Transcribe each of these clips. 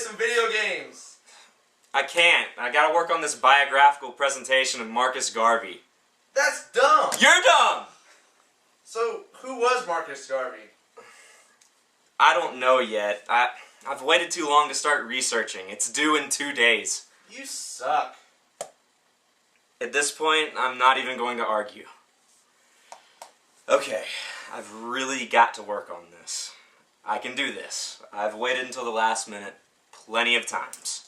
some video games. I can't. I gotta work on this biographical presentation of Marcus Garvey. That's dumb. You're dumb! So, who was Marcus Garvey? I don't know yet. I've waited too long to start researching. It's due in 2 days. You suck. At this point, I'm not even going to argue. Okay, I've really got to work on this. I can do this. I've waited until the last minute plenty of times.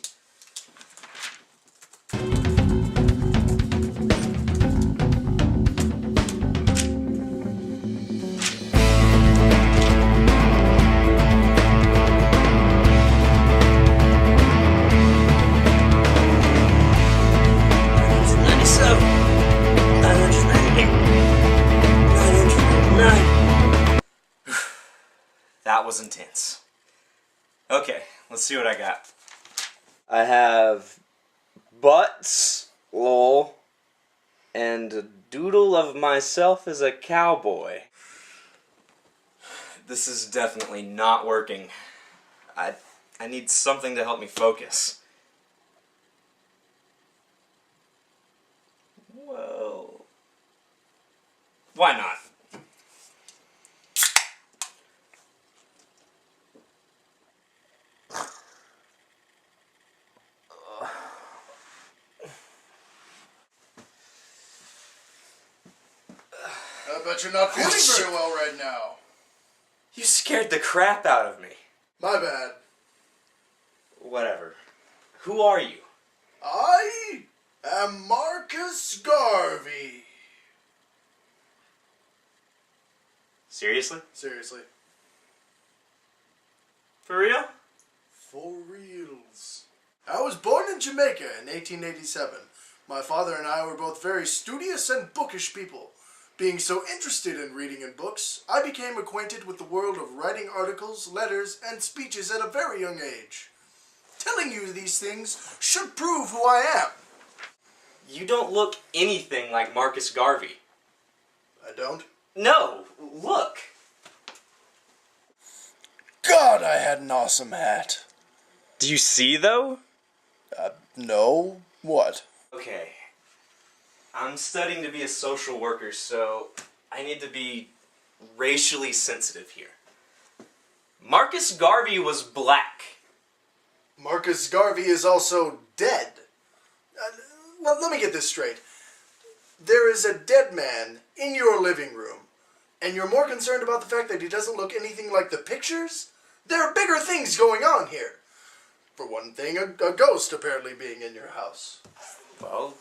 That was intense. Okay, let's see what I got. I have butts, lol, and a doodle of myself as a cowboy. This is definitely not working. I need something to help me focus. Well, why not? I bet you're not feeling very well right now. You scared the crap out of me. My bad. Whatever. Who are you? I am Marcus Garvey. Seriously? Seriously. For real? For reals. I was born in Jamaica in 1887. My father and I were both very studious and bookish people. Being so interested in reading and books, I became acquainted with the world of writing articles, letters, and speeches at a very young age. Telling you these things should prove who I am. You don't look anything like Marcus Garvey. I don't? No, look. God, I had an awesome hat. Do you see, though? No. What? Okay. I'm studying to be a social worker, so I need to be racially sensitive here. Marcus Garvey was black. Marcus Garvey is also dead. Let me get this straight. There is a dead man in your living room, and you're more concerned about the fact that he doesn't look anything like the pictures? There are bigger things going on here. For one thing, a ghost apparently being in your house. Well,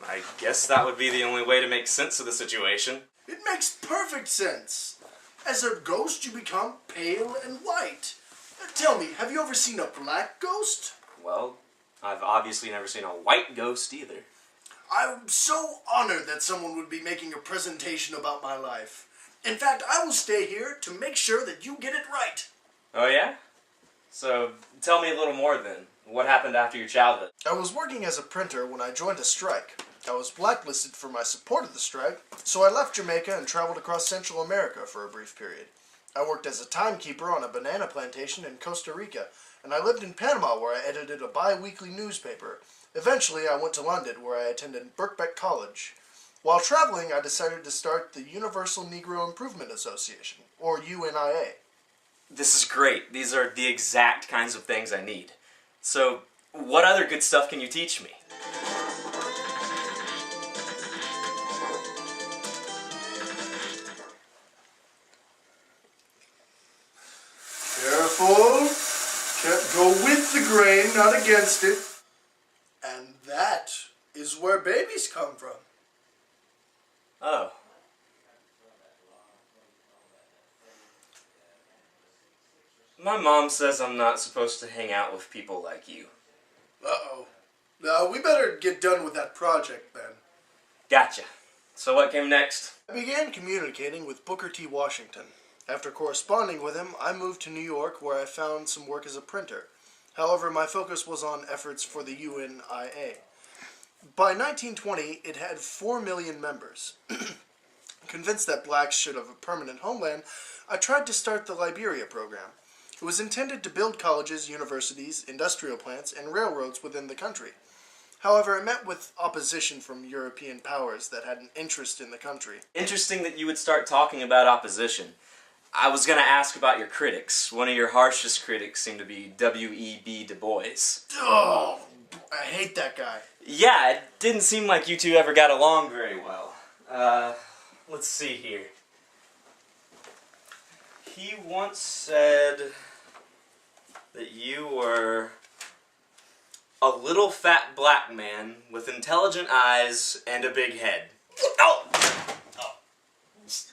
I guess that would be the only way to make sense of the situation. It makes perfect sense. As a ghost, you become pale and white. Tell me, have you ever seen a black ghost? Well, I've obviously never seen a white ghost either. I'm so honored that someone would be making a presentation about my life. In fact, I will stay here to make sure that you get it right. Oh yeah? So, tell me a little more then. What happened after your childhood? I was working as a printer when I joined a strike. I was blacklisted for my support of the strike, so I left Jamaica and traveled across Central America for a brief period. I worked as a timekeeper on a banana plantation in Costa Rica, and I lived in Panama where I edited a bi-weekly newspaper. Eventually, I went to London where I attended Birkbeck College. While traveling, I decided to start the Universal Negro Improvement Association, or UNIA. This is great. These are the exact kinds of things I need. So, what other good stuff can you teach me? Careful. Go with the grain, not against it. And that is where babies come from. Oh. My mom says I'm not supposed to hang out with people like you. Uh-oh. We better get done with that project then. Gotcha. So what came next? I began communicating with Booker T. Washington. After corresponding with him, I moved to New York where I found some work as a printer. However, my focus was on efforts for the UNIA. By 1920, it had 4 million members. Convinced that blacks should have a permanent homeland, I tried to start the Liberia program. It was intended to build colleges, universities, industrial plants, and railroads within the country. However, it met with opposition from European powers that had an interest in the country. Interesting that you would start talking about opposition. I was going to ask about your critics. One of your harshest critics seemed to be W.E.B. Du Bois. Oh, I hate that guy. Yeah, it didn't seem like you two ever got along very well. Let's see here. He once said that you were a little fat black man with intelligent eyes and a big head. Oh!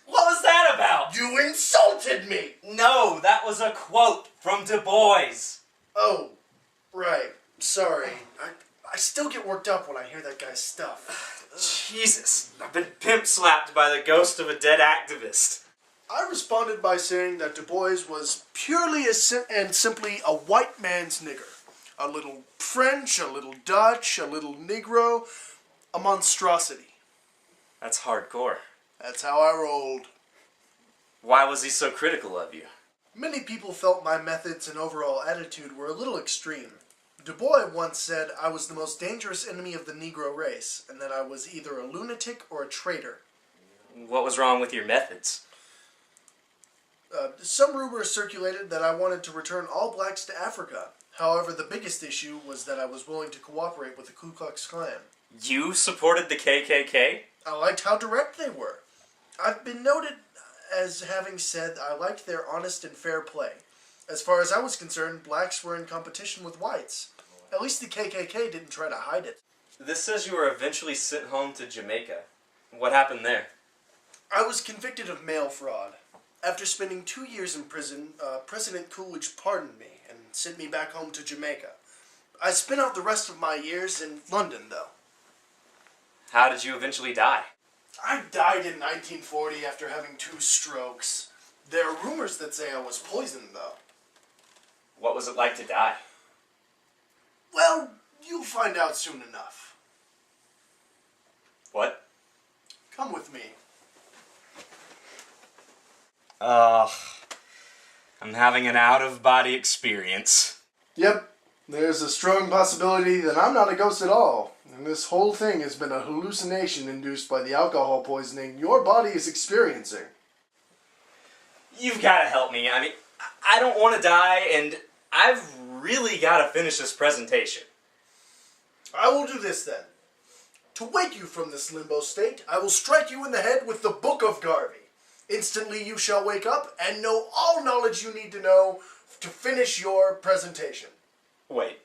What was that about? You insulted me! No, that was a quote from Du Bois. Oh, right. Sorry. I still get worked up when I hear that guy's stuff. Jesus, I've been pimp-slapped by the ghost of a dead activist. I responded by saying that Du Bois was purely and simply a white man's nigger. A little French, a little Dutch, a little Negro, a monstrosity. That's hardcore. That's how I rolled. Why was he so critical of you? Many people felt my methods and overall attitude were a little extreme. Du Bois once said I was the most dangerous enemy of the Negro race, and that I was either a lunatic or a traitor. What was wrong with your methods? Some rumors circulated that I wanted to return all blacks to Africa. However, the biggest issue was that I was willing to cooperate with the Ku Klux Klan. You supported the KKK? I liked how direct they were. I've been noted as having said I liked their honest and fair play. As far as I was concerned, blacks were in competition with whites. At least the KKK didn't try to hide it. This says you were eventually sent home to Jamaica. What happened there? I was convicted of mail fraud. After spending 2 years in prison, President Coolidge pardoned me and sent me back home to Jamaica. I spent out the rest of my years in London, though. How did you eventually die? I died in 1940 after having 2 strokes. There are rumors that say I was poisoned, though. What was it like to die? Well, you'll find out soon enough. What? Come with me. I'm having an out-of-body experience. Yep, there's a strong possibility that I'm not a ghost at all. And this whole thing has been a hallucination induced by the alcohol poisoning your body is experiencing. You've got to help me. I mean, I don't want to die, and I've really got to finish this presentation. I will do this then. To wake you from this limbo state, I will strike you in the head with the Book of Garvey. Instantly you shall wake up and know all knowledge you need to know to finish your presentation. Wait,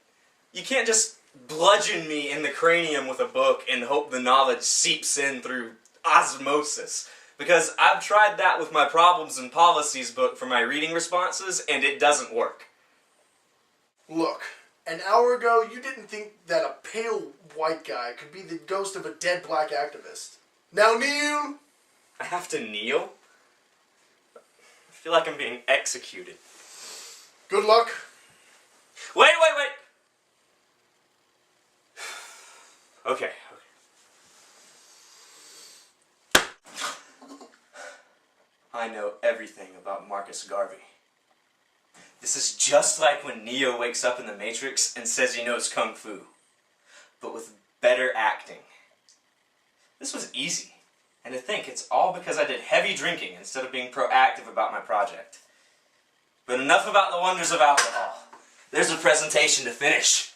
you can't just bludgeon me in the cranium with a book and hope the knowledge seeps in through osmosis. Because I've tried that with my Problems and Policies book for my reading responses, and it doesn't work. Look, an hour ago you didn't think that a pale white guy could be the ghost of a dead black activist. Now kneel! I have to kneel? I feel like I'm being executed. Good luck. Wait! Okay. I know everything about Marcus Garvey. This is just like when Neo wakes up in the Matrix and says he knows Kung Fu, but with better acting. This was easy, and to think it's all because I did heavy drinking instead of being proactive about my project. But enough about the wonders of alcohol. There's a presentation to finish.